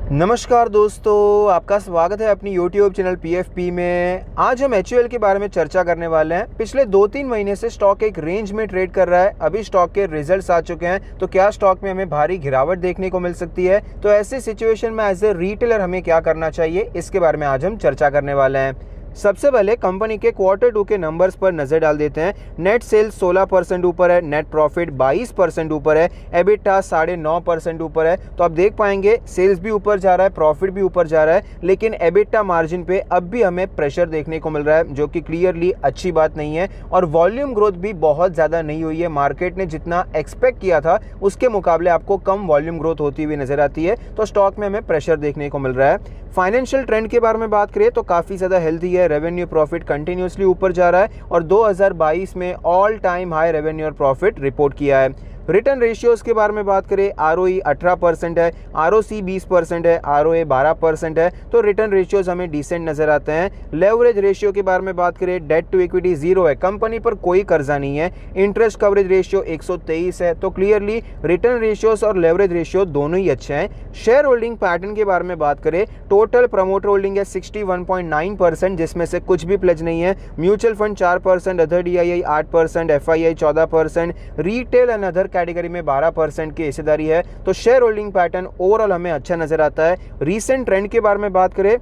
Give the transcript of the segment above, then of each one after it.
नमस्कार दोस्तों, आपका स्वागत है अपनी YouTube चैनल PFP में। आज हम HUL के बारे में चर्चा करने वाले हैं। पिछले 2-3 महीने से स्टॉक एक रेंज में ट्रेड कर रहा है। अभी स्टॉक के रिजल्ट्स आ चुके हैं, तो क्या स्टॉक में हमें भारी गिरावट देखने को मिल सकती है? तो ऐसी सिचुएशन में एज ए रिटेलर हमें क्या करना चाहिए, इसके बारे में आज हम चर्चा करने वाले हैं। सबसे पहले कंपनी के Q2 के नंबर्स पर नजर डाल देते हैं। नेट सेल्स 16% ऊपर है, नेट प्रॉफिट 22% ऊपर है, एबिटा 9.5% ऊपर है। तो आप देख पाएंगे सेल्स भी ऊपर जा रहा है, प्रॉफिट भी ऊपर जा रहा है, लेकिन एबिटा मार्जिन पे अब भी हमें प्रेशर देखने को मिल रहा है, जो कि क्लियरली अच्छी बात नहीं है। और वॉल्यूम ग्रोथ भी बहुत ज़्यादा नहीं हुई है। मार्केट ने जितना एक्सपेक्ट किया था उसके मुकाबले आपको कम वॉल्यूम ग्रोथ होती हुई नजर आती है, तो स्टॉक में हमें प्रेशर देखने को मिल रहा है। फाइनेंशियल ट्रेंड के बारे में बात करें तो काफ़ी ज़्यादा हेल्थी है। रेवेन्यू प्रॉफिट कंटिन्यूसली ऊपर जा रहा है और 2022 में ऑल टाइम हाई रेवेन्यू और प्रॉफिट रिपोर्ट किया है। रिटर्न रेशियोज़ के बारे में बात करें, ROE 18% है, ROC 20% है, ROA 12% है, तो रिटर्न रेशियोज़ हमें डिसेंट नज़र आते हैं। लेवरेज रेशियो के बारे में बात करें, डेट टू इक्विटी 0 है, कंपनी पर कोई कर्जा नहीं है। इंटरेस्ट कवरेज रेशियो 123 है, तो क्लियरली रिटर्न रेशियोज़ और लेवरेज रेशियो दोनों ही अच्छे हैं। शेयर होल्डिंग पैटर्न के बारे में बात करें, टोटल प्रमोटर होल्डिंग है 61.9%, जिसमें से कुछ भी प्लेज नहीं है। Mutual fund 4%, other DII 8%, FII 14%, retail and other category में 12% की हिस्सेदारी है। तो शेयर होल्डिंग पैटर्न ओवरऑल हमें अच्छा नजर आता है। रीसेंट ट्रेंड के बारे में बात करें,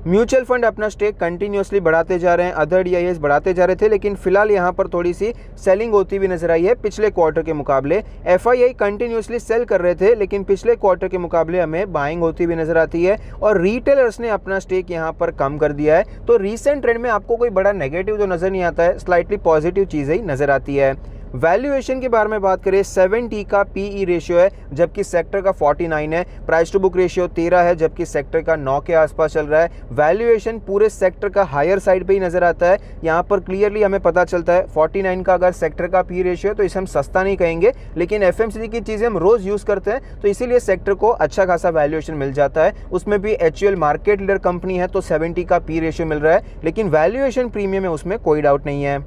म्यूचुअल फंड अपना स्टेक कंटिन्यूसली बढ़ाते जा रहे हैं, अदर DIIs बढ़ाते जा रहे थे, लेकिन फिलहाल यहां पर थोड़ी सी सेलिंग होती हुई नजर आई है पिछले क्वार्टर के मुकाबले। FII कंटिन्यूसली सेल कर रहे थे, लेकिन पिछले क्वार्टर के मुकाबले हमें बाइंग होती हुई नजर आती है और रिटेलर्स ने अपना स्टेक यहां पर कम कर दिया है। तो रीसेंट ट्रेंड में आपको कोई बड़ा नेगेटिव जो नजर नहीं आता है, स्लाइटली पॉजिटिव चीज़ें ही नजर आती है। वैल्यूएशन के बारे में बात करें, 70 का PE रेशियो है, जबकि सेक्टर का 49 है। प्राइस टू बुक रेशियो 13 है, जबकि सेक्टर का 9 के आसपास चल रहा है। वैल्यूएशन पूरे सेक्टर का हायर साइड पे ही नजर आता है। यहाँ पर क्लियरली हमें पता चलता है 49 का अगर सेक्टर का PE रेशियो है तो इसे हम सस्ता नहीं कहेंगे, लेकिन FMCG की चीज़ें हम रोज़ यूज़ करते हैं, तो इसीलिए सेक्टर को अच्छा खासा वैल्यूएशन मिल जाता है। उसमें भी HUL मार्केट लीडर कंपनी है, तो 70 का PE रेशियो मिल रहा है, लेकिन वैल्यूएशन प्रीमियम है, उसमें कोई डाउट नहीं है।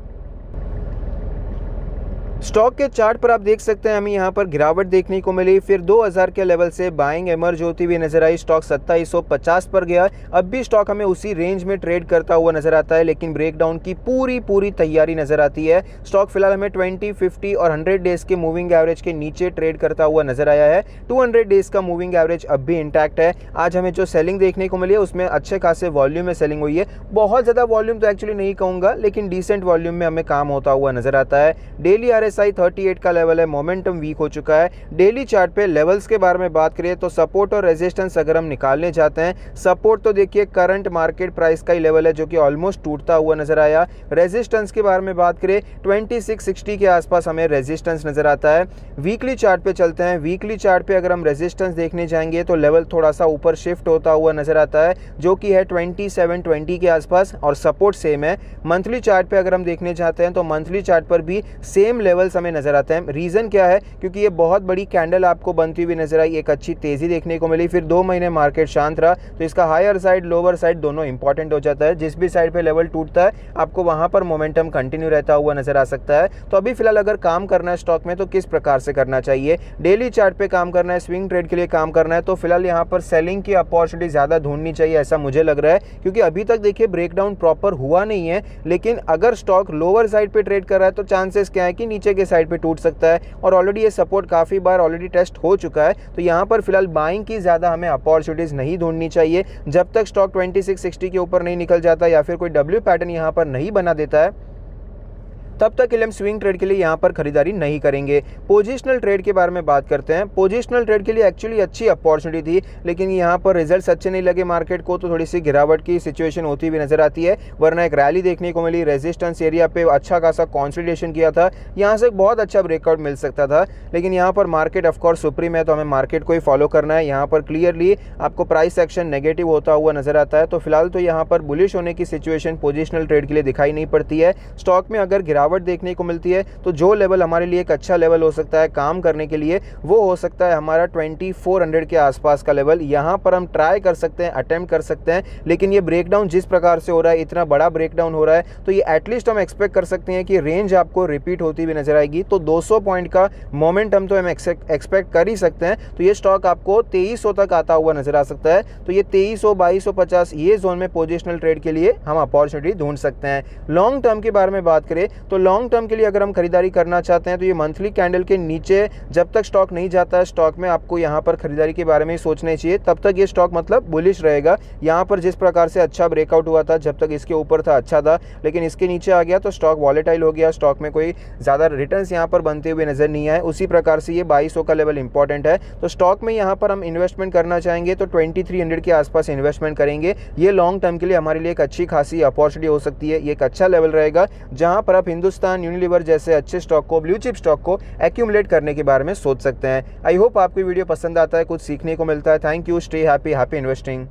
स्टॉक के चार्ट पर आप देख सकते हैं हमें यहाँ पर गिरावट देखने को मिली, फिर 2000 के लेवल से बाइंग एमर्ज होती हुई नजर आई। स्टॉक 2750 पर गया। अब भी स्टॉक हमें उसी रेंज में ट्रेड करता हुआ नजर आता है, लेकिन ब्रेकडाउन की पूरी तैयारी नजर आती है। स्टॉक फिलहाल हमें 20, 50 और 100 डेज के मूविंग एवरेज के नीचे ट्रेड करता हुआ नजर आया है। 200 डेज का मूविंग एवरेज अब भी इंटैक्ट है। आज हमें जो सेलिंग देखने को मिली है उसमें अच्छे खासे वॉल्यूम में सेलिंग हुई है। बहुत ज़्यादा वॉल्यूम तो एक्चुअली नहीं कहूँगा, लेकिन डिसेंट वॉल्यूम में हमें काम होता हुआ नजर आता है। डेली RSI 38 का लेवल है, मोमेंटम वीक हो चुका है। डेली चार्ट पे लेवल्स के बारे में बात करें तो सपोर्ट और रेजिस्टेंस अगर हम निकालने जाते हैं, सपोर्ट तो देखिए करंट मार्केट प्राइस का ही लेवल है, जो कि ऑलमोस्ट टूटता हुआ नजर आया। रेजिस्टेंस के बारे में बात करें, 2660 के आसपास हमें रेजिस्टेंस नजर आता है। वीकली चार्ट पे चलते हैं। वीकली चार्ट पे अगर हम रेजिस्टेंस देखने जाएंगे तो लेवल थोड़ा सा ऊपर शिफ्ट होता हुआ नजर आता है, जो कि है 2720 के आसपास, और सपोर्ट सेम है। मंथली चार्ट पे अगर हम देखने जाते हैं तो मंथली चार्ट पर भी सेम लेवल्स हमें नजर आते हैं। रीजन क्या है? क्योंकि ये बहुत बड़ी कैंडल आपको बनती हुई नजर आई, एक अच्छी तेजी देखने को मिली, फिर 2 महीने मार्केट शांत रहा, तो इसका हायर साइड लोअर साइड दोनों इंपॉर्टेंट हो जाता है। जिस भी साइड पे लेवल टूटता है आपको वहां पर मोमेंटम कंटिन्यू रहता हुआ नजर आ सकता है। तो अभी फिलहाल अगर काम करना है स्टॉक में तो किस प्रकार से करना चाहिए? डेली चार्ट पे काम करना है, स्विंग ट्रेड के लिए काम करना है, तो फिलहाल यहाँ पर सेलिंग की अपॉर्चुनिटी ज्यादा ढूंढनी चाहिए, ऐसा मुझे लग रहा है। क्योंकि अभी तक देखिए ब्रेकडाउन प्रॉपर हुआ नहीं है, लेकिन अगर स्टॉक लोअर साइड पे ट्रेड कर रहा है तो चांसेस क्या है कि नीचे के साइड पे टूट सकता है, और ऑलरेडी ये सपोर्ट काफ़ी बार ऑलरेडी टेस्ट हो चुका है। तो यहाँ पर फिलहाल बाइंग की ज़्यादा हमें अपॉर्चुनिटीज़ नहीं ढूंढनी चाहिए जब तक स्टॉक 2660 के ऊपर नहीं निकल जाता या फिर कोई W पैटर्न यहाँ पर नहीं बना देता है, तब तक के लिए हम स्विंग ट्रेड के लिए यहाँ पर खरीदारी नहीं करेंगे। पोजिशनल ट्रेड के बारे में बात करते हैं। पोजिशनल ट्रेड के लिए एक्चुअली अच्छी अपॉर्चुनिटी थी, लेकिन यहाँ पर रिजल्ट्स अच्छे नहीं लगे मार्केट को, तो थोड़ी सी गिरावट की सिचुएशन होती हुई नजर आती है। वरना एक रैली देखने को मिली, रेजिस्टेंस एरिया पे अच्छा खासा कॉन्सोलिडेशन किया था, यहाँ से एक बहुत अच्छा ब्रेकआउट मिल सकता था, लेकिन यहाँ पर मार्केट ऑफकोर्स सुप्रीम है, तो हमें मार्केट को ही फॉलो करना है। यहाँ पर क्लियरली आपको प्राइस एक्शन नेगेटिव होता हुआ नजर आता है, तो फिलहाल तो यहाँ पर बुलिश होने की सिचुएशन पोजिशनल ट्रेड के लिए दिखाई नहीं पड़ती है। स्टॉक में अगर गिरावट देखने को मिलती है, तो जो लेवल हमारे लिए एक अच्छा लेवल हो सकता है काम करने के लिए, वो हो सकता है हमारा 2400 के आसपास का लेवल। यहाँ पर हम ट्राई कर सकते हैं, अटेम्प्ट कर सकते हैं, लेकिन ये ब्रेकडाउन जिस प्रकार से हो रहा है, इतना बड़ा ब्रेकडाउन हो रहा है, तो ये एटलीस्ट हम एक्सपेक्ट कर सकते हैं कि रेंज आपको रिपीट होती हुई नजर आएगी। तो 200 पॉइंट का मोमेंटम तो हम एक्सपेक्ट कर ही सकते हैं। तो ये स्टॉक आपको 2300 तक आता हुआ नजर आ सकता है। तो ये 2300, 2250 ये जोन में पोजिशनल ट्रेड के लिए हम अपॉर्चुनिटी ढूंढ सकते हैं। लॉन्ग टर्म के बारे में बात करें तो लॉन्ग टर्म के लिए अगर हम खरीदारी करना चाहते हैं तो ये मंथली कैंडल के नीचे जब तक स्टॉक नहीं जाता है, स्टॉक में आपको यहाँ पर खरीदारी के बारे में सोचना चाहिए। तब तक ये स्टॉक मतलब बुलिश रहेगा। यहाँ पर जिस प्रकार से अच्छा ब्रेकआउट हुआ था, जब तक इसके ऊपर था अच्छा था, लेकिन इसके नीचे आ गया तो स्टॉक वॉलेटाइल हो गया, स्टॉक में कोई ज़्यादा रिटर्न्स यहाँ पर बनते हुए नजर नहीं आए। उसी प्रकार से ये 2200 का लेवल इंपॉर्टेंट है। तो स्टॉक में यहाँ पर हम इन्वेस्टमेंट करना चाहेंगे तो 2300 के आसपास इन्वेस्टमेंट करेंगे। ये लॉन्ग टर्म के लिए हमारे लिए एक अच्छी खासी अपॉर्चुनिटी हो सकती है। ये एक अच्छा लेवल रहेगा जहाँ पर आप हिंदुस्तान यूनिलीवर जैसे अच्छे स्टॉक को, ब्लू चिप स्टॉक को एक्यूमुलेट करने के बारे में सोच सकते हैं। आई होप आपको वीडियो पसंद आता है, कुछ सीखने को मिलता है। Thank you, stay happy, happy investing.